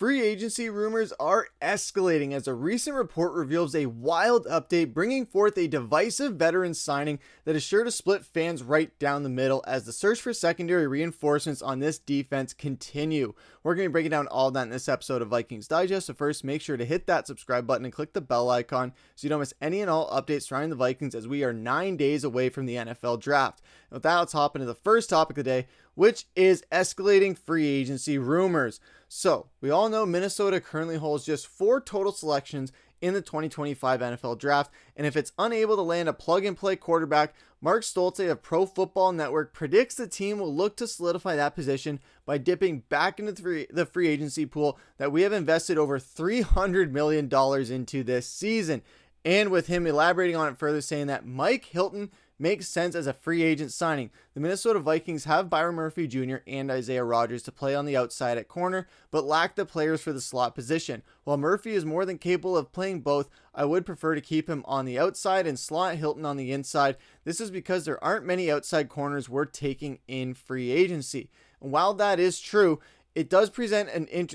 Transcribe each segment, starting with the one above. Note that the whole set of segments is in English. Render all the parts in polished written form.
Free agency rumors are escalating as a recent report reveals a wild update bringing forth a divisive veteran signing that is sure to split fans right down the middle as the search for secondary reinforcements on this defense continue. We're going to be breaking down all that in this episode of Vikings Digest, so first make sure to hit that subscribe button and click the bell icon so you don't miss any and all updates surrounding the Vikings as we are 9 days away from the NFL draft. And with that, let's hop into the first topic of the day, which is escalating free agency rumors. So, we all know Minnesota currently holds just 4 total selections in the 2025 NFL Draft, and if it's unable to land a plug-and-play quarterback, Mark Stolte of Pro Football Network predicts the team will look to solidify that position by dipping back into the free agency pool that we have invested over $300 million into this season. And with him elaborating on it further, saying that Mike Hilton makes sense as a free agent signing. The Minnesota Vikings have Byron Murphy Jr. and Isaiah Rodgers to play on the outside at corner, but lack the players for the slot position. While Murphy is more than capable of playing both, I would prefer to keep him on the outside and slot Hilton on the inside. This is because there aren't many outside corners worth taking in free agency. And while that is true, it does present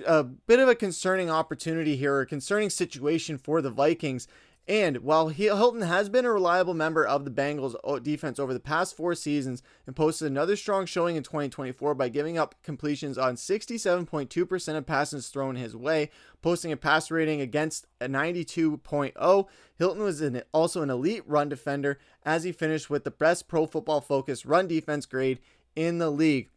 a bit of a concerning opportunity here, or a concerning situation for the Vikings. And while Hilton has been a reliable member of the Bengals defense over the past 4 seasons and posted another strong showing in 2024 by giving up completions on 67.2% of passes thrown his way, posting a pass rating against a 92.0, Hilton was also an elite run defender as he finished with the best Pro Football Focus run defense grade in the league.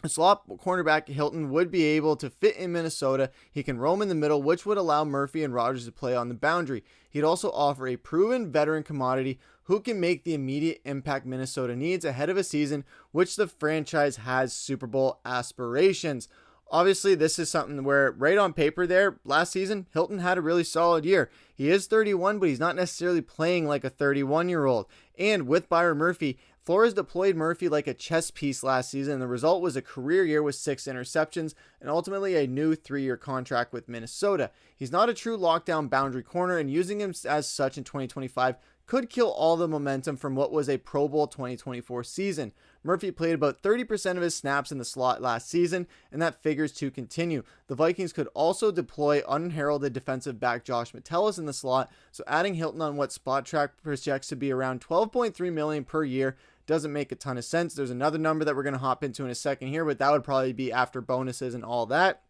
A slot cornerback Hilton would be able to fit in Minnesota. He can roam in the middle, which would allow Murphy and Rodgers to play on the boundary. He'd also offer a proven veteran commodity who can make the immediate impact Minnesota needs ahead of a season which the franchise has Super Bowl aspirations. Obviously, this is something where right on paper there, last season, Hilton had a really solid year. He is 31, but he's not necessarily playing like a 31-year-old. And with Byron Murphy, Flores deployed Murphy like a chess piece last season, and the result was a career year with 6 interceptions and ultimately a new 3-year contract with Minnesota. He's not a true lockdown boundary corner, and using him as such in 2025 could kill all the momentum from what was a Pro Bowl 2024 season. Murphy played about 30% of his snaps in the slot last season, and that figures to continue. The Vikings could also deploy unheralded defensive back Josh Metellus in the slot, so adding Hilton on what Spot Track projects to be around $12.3 million per year doesn't make a ton of sense. There's another number that we're going to hop into in a second here, but that would probably be after bonuses and all that,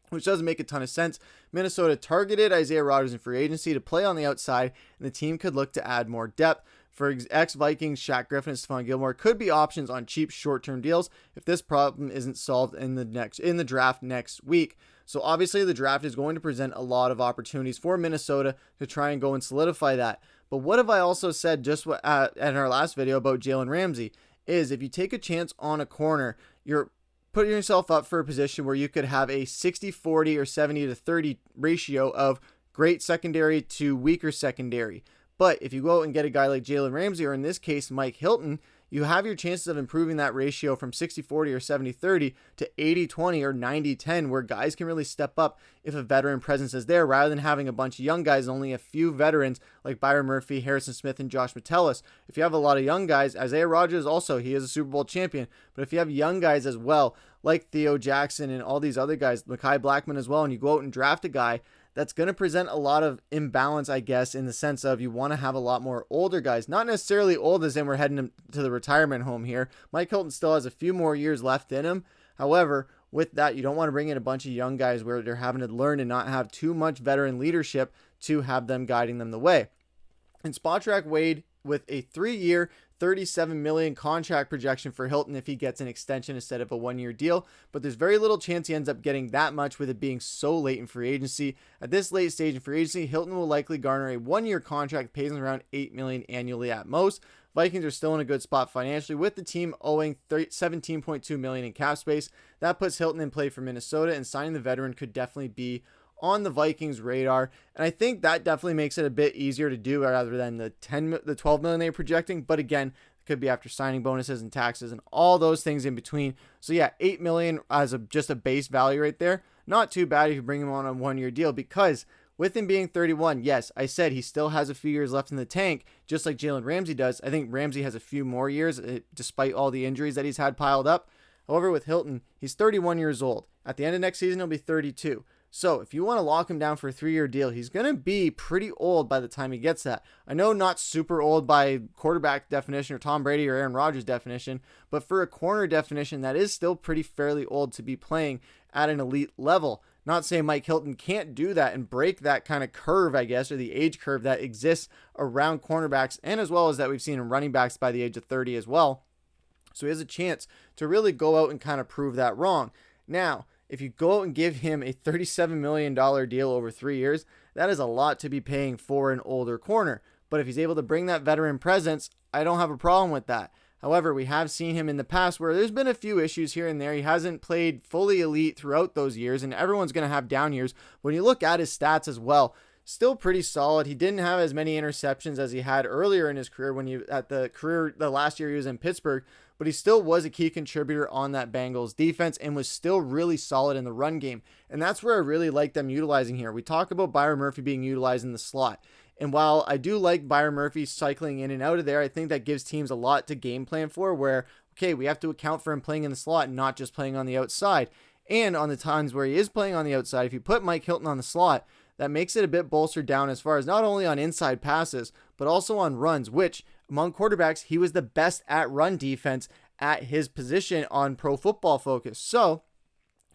which doesn't make a ton of sense. Minnesota targeted Isaiah Rodgers in free agency to play on the outside, and the team could look to add more depth. For ex-Vikings, Shaq Griffin and Stephon Gilmore could be options on cheap short-term deals if this problem isn't solved in the draft next week. So obviously the draft is going to present a lot of opportunities for Minnesota to try and go and solidify that. But what have I also said just in our last video about Jalen Ramsey is if you take a chance on a corner, you're putting yourself up for a position where you could have a 60-40 or 70-30 ratio of great secondary to weaker secondary. But if you go out and get a guy like Jalen Ramsey, or in this case, Mike Hilton, you have your chances of improving that ratio from 60-40 or 70-30 to 80-20 or 90-10, where guys can really step up if a veteran presence is there, rather than having a bunch of young guys and only a few veterans like Byron Murphy, Harrison Smith, and Josh Metellus. If you have a lot of young guys, Isaiah Rodgers also, he is a Super Bowl champion, but if you have young guys as well, like Theo Jackson and all these other guys, Mekhi Blackman as well, and you go out and draft a guy, that's going to present a lot of imbalance, I guess, in the sense of you want to have a lot more older guys. Not necessarily old as in we're heading to the retirement home here. Mike Hilton still has a few more years left in him. However, with that, you don't want to bring in a bunch of young guys where they're having to learn and not have too much veteran leadership to have them guiding them the way. And Spot Track weighed with a 3-year, $37 million contract projection for Hilton if he gets an extension instead of a 1-year deal, but there's very little chance he ends up getting that much with it being so late in free agency. At this late stage in free agency, Hilton will likely garner a 1-year contract paying around $8 million annually at most. Vikings are still in a good spot financially, with the team owing $17.2 million in cap space. That puts Hilton in play for Minnesota, and signing the veteran could definitely be on the Vikings radar, and I think that definitely makes it a bit easier to do rather than the $12 million they're projecting. But again, it could be after signing bonuses and taxes and all those things in between. So yeah, $8 million as just a base value right there. Not too bad if you bring him on a 1-year deal, because with him being 31, yes, I said he still has a few years left in the tank, just like Jalen Ramsey does. I think Ramsey has a few more years despite all the injuries that he's had piled up. However, with Hilton, he's 31 years old. At the end of next season, he'll be 32. So if you want to lock him down for a 3-year deal, he's going to be pretty old by the time he gets that. I know not super old by quarterback definition or Tom Brady or Aaron Rodgers definition, but for a corner definition, that is still pretty fairly old to be playing at an elite level. Not saying Mike Hilton can't do that and break that kind of curve, I guess, or the age curve that exists around cornerbacks, and as well as that we've seen in running backs by the age of 30 as well. So he has a chance to really go out and kind of prove that wrong. Now, if you go out and give him a $37 million deal over 3 years, that is a lot to be paying for an older corner. But if he's able to bring that veteran presence, I don't have a problem with that. However, we have seen him in the past where there's been a few issues here and there. He hasn't played fully elite throughout those years, and everyone's going to have down years. When you look at his stats as well, still pretty solid. He didn't have as many interceptions as he had earlier in his career the last year he was in Pittsburgh, but he still was a key contributor on that Bengals defense and was still really solid in the run game. And that's where I really like them utilizing here. We talk about Byron Murphy being utilized in the slot. And while I do like Byron Murphy cycling in and out of there, I think that gives teams a lot to game plan for where, okay, we have to account for him playing in the slot and not just playing on the outside. And on the times where he is playing on the outside, if you put Mike Hilton on the slot, that makes it a bit bolstered down as far as not only on inside passes, but also on runs, which among quarterbacks, he was the best at run defense at his position on Pro Football Focus. So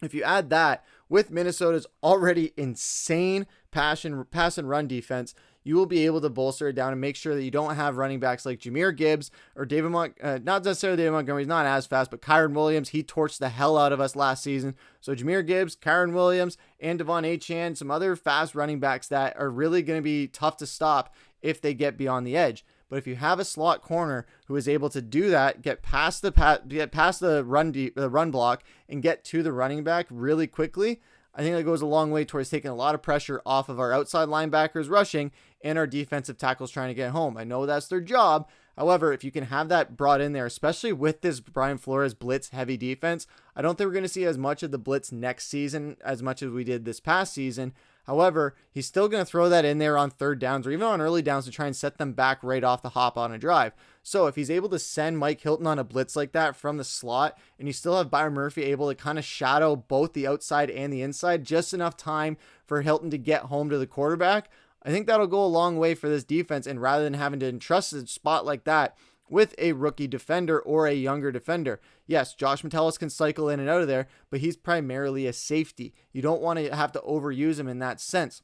if you add that with Minnesota's already insane pass and run defense, you will be able to bolster it down and make sure that you don't have running backs like Jahmyr Gibbs or not necessarily David Montgomery, he's not as fast, but Kyren Williams, he torched the hell out of us last season. So Jahmyr Gibbs, Kyren Williams, and Devon Achane, some other fast running backs that are really going to be tough to stop if they get beyond the edge. But if you have a slot corner who is able to do that, get past the run block and get to the running back really quickly, I think that goes a long way towards taking a lot of pressure off of our outside linebackers rushing and our defensive tackles trying to get home. I know that's their job. However, if you can have that brought in there, especially with this Brian Flores blitz heavy defense, I don't think we're going to see as much of the blitz next season as much as we did this past season. However, he's still going to throw that in there on third downs or even on early downs to try and set them back right off the hop on a drive. So if he's able to send Mike Hilton on a blitz like that from the slot, and you still have Byron Murphy able to kind of shadow both the outside and the inside, just enough time for Hilton to get home to the quarterback, I think that'll go a long way for this defense. And rather than having to entrust a spot like that with a rookie defender or a younger defender. Yes, Josh Metellus can cycle in and out of there, but he's primarily a safety. You don't want to have to overuse him in that sense.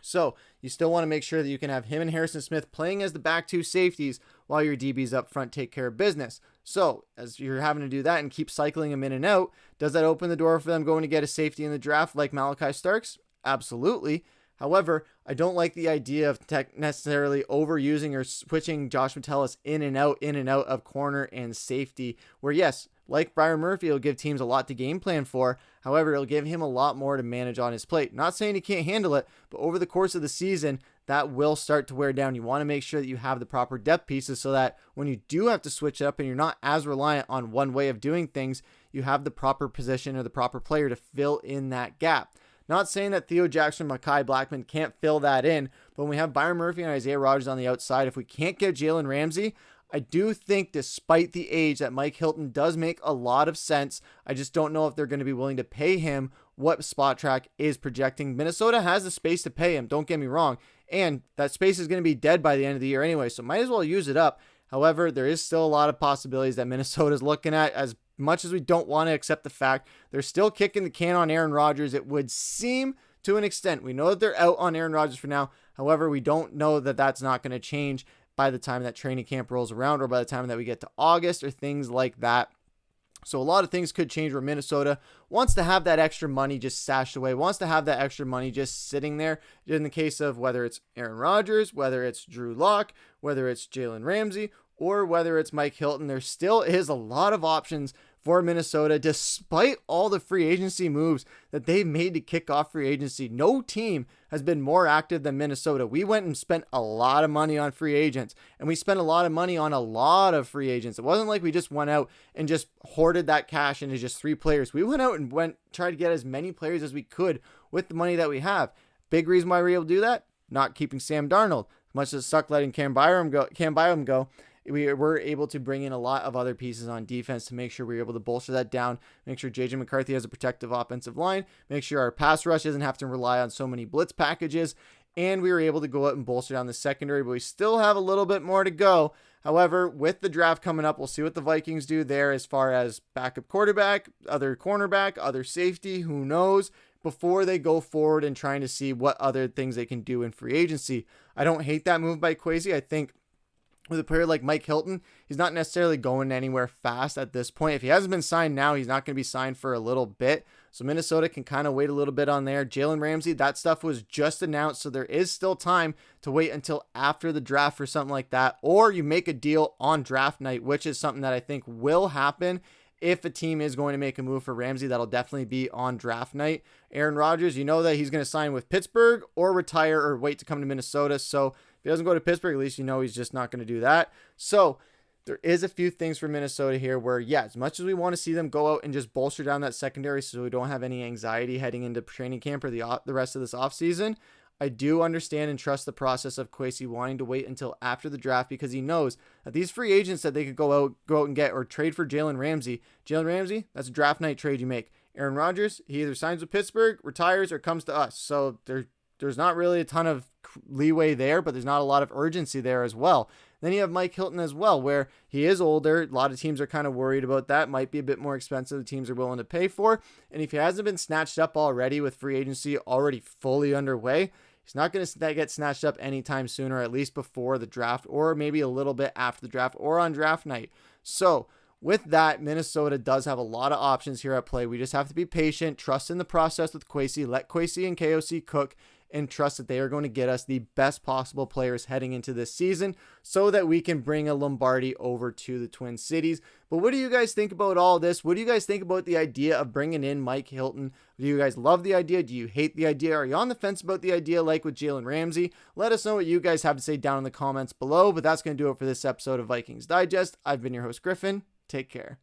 So you still want to make sure that you can have him and Harrison Smith playing as the back two safeties while your DBs up front take care of business. So as you're having to do that and keep cycling them in and out, does that open the door for them going to get a safety in the draft like Malachi Starks? Absolutely. However, I don't like the idea of necessarily overusing or switching Josh Metellus in and out of corner and safety, where yes, like Byron Murphy, it'll give teams a lot to game plan for. However, it'll give him a lot more to manage on his plate. Not saying he can't handle it, but over the course of the season, that will start to wear down. You want to make sure that you have the proper depth pieces so that when you do have to switch it up and you're not as reliant on one way of doing things, you have the proper position or the proper player to fill in that gap. Not saying that Theo Jackson, Mekhi Blackman can't fill that in, but when we have Byron Murphy and Isaiah Rodgers on the outside, if we can't get Jalen Ramsey, I do think despite the age that Mike Hilton does make a lot of sense. I just don't know if they're going to be willing to pay him what Spot Track is projecting. Minnesota has the space to pay him, don't get me wrong, and that space is going to be dead by the end of the year anyway, so might as well use it up. However, there is still a lot of possibilities that Minnesota's looking at. As much as we don't want to accept the fact, they're still kicking the can on Aaron Rodgers, it would seem to an extent. We know that they're out on Aaron Rodgers for now. However, we don't know that that's not going to change by the time that training camp rolls around or by the time that we get to August or things like that. So a lot of things could change where Minnesota wants to have that extra money just stashed away, wants to have that extra money just sitting there in the case of whether it's Aaron Rodgers, whether it's Drew Lock, whether it's Jalen Ramsey, or whether it's Mike Hilton. There still is a lot of options for Minnesota, despite all the free agency moves that they've made to kick off free agency. No team has been more active than Minnesota. We went and spent a lot of money on free agents, and we spent a lot of money on a lot of free agents. It wasn't like we just went out and just hoarded that cash into just 3 players. We went out and tried to get as many players as we could with the money that we have. Big reason why we were able to do that, not keeping Sam Darnold. Much as it sucked letting Cam Byram go, we were able to bring in a lot of other pieces on defense to make sure we were able to bolster that down, make sure JJ McCarthy has a protective offensive line, make sure our pass rush doesn't have to rely on so many blitz packages, and we were able to go out and bolster down the secondary, but we still have a little bit more to go. However, with the draft coming up, we'll see what the Vikings do there as far as backup quarterback, other cornerback, other safety, who knows, before they go forward and trying to see what other things they can do in free agency. I don't hate that move by Kwesi. I think with a player like Mike Hilton, he's not necessarily going anywhere fast at this point. If he hasn't been signed now, he's not going to be signed for a little bit. So Minnesota can kind of wait a little bit on there. Jalen Ramsey, that stuff was just announced, so there is still time to wait until after the draft for something like that. Or you make a deal on draft night, which is something that I think will happen. If a team is going to make a move for Ramsey, that'll definitely be on draft night. Aaron Rodgers, you know that he's going to sign with Pittsburgh or retire or wait to come to Minnesota. So if he doesn't go to Pittsburgh, at least you know he's just not going to do that. So there is a few things for Minnesota here where, yeah, as much as we want to see them go out and just bolster down that secondary so we don't have any anxiety heading into training camp or the rest of this offseason, I do understand and trust the process of Kwesi wanting to wait until after the draft because he knows that these free agents that they could go out and get or trade for Jalen Ramsey, that's a draft night trade you make. Aaron Rodgers, he either signs with Pittsburgh, retires, or comes to us. So there's not really a ton of leeway there, but there's not a lot of urgency there as well. Then you have Mike Hilton as well, where he is older. A lot of teams are kind of worried about that. Might be a bit more expensive the teams are willing to pay for. And if he hasn't been snatched up already with free agency already fully underway, he's not going to get snatched up anytime soon, or at least before the draft, or maybe a little bit after the draft, or on draft night. So with that, Minnesota does have a lot of options here at play. We just have to be patient, trust in the process with Kwesi, let Kwesi and KOC cook, and trust that they are going to get us the best possible players heading into this season so that we can bring a Lombardi over to the Twin Cities. But what do you guys think about all this? What do you guys think about the idea of bringing in Mike Hilton? Do you guys love the idea? Do you hate the idea? Are you on the fence about the idea like with Jalen Ramsey? Let us know what you guys have to say down in the comments below. But that's going to do it for this episode of Vikings Digest. I've been your host, Griffen. Take care.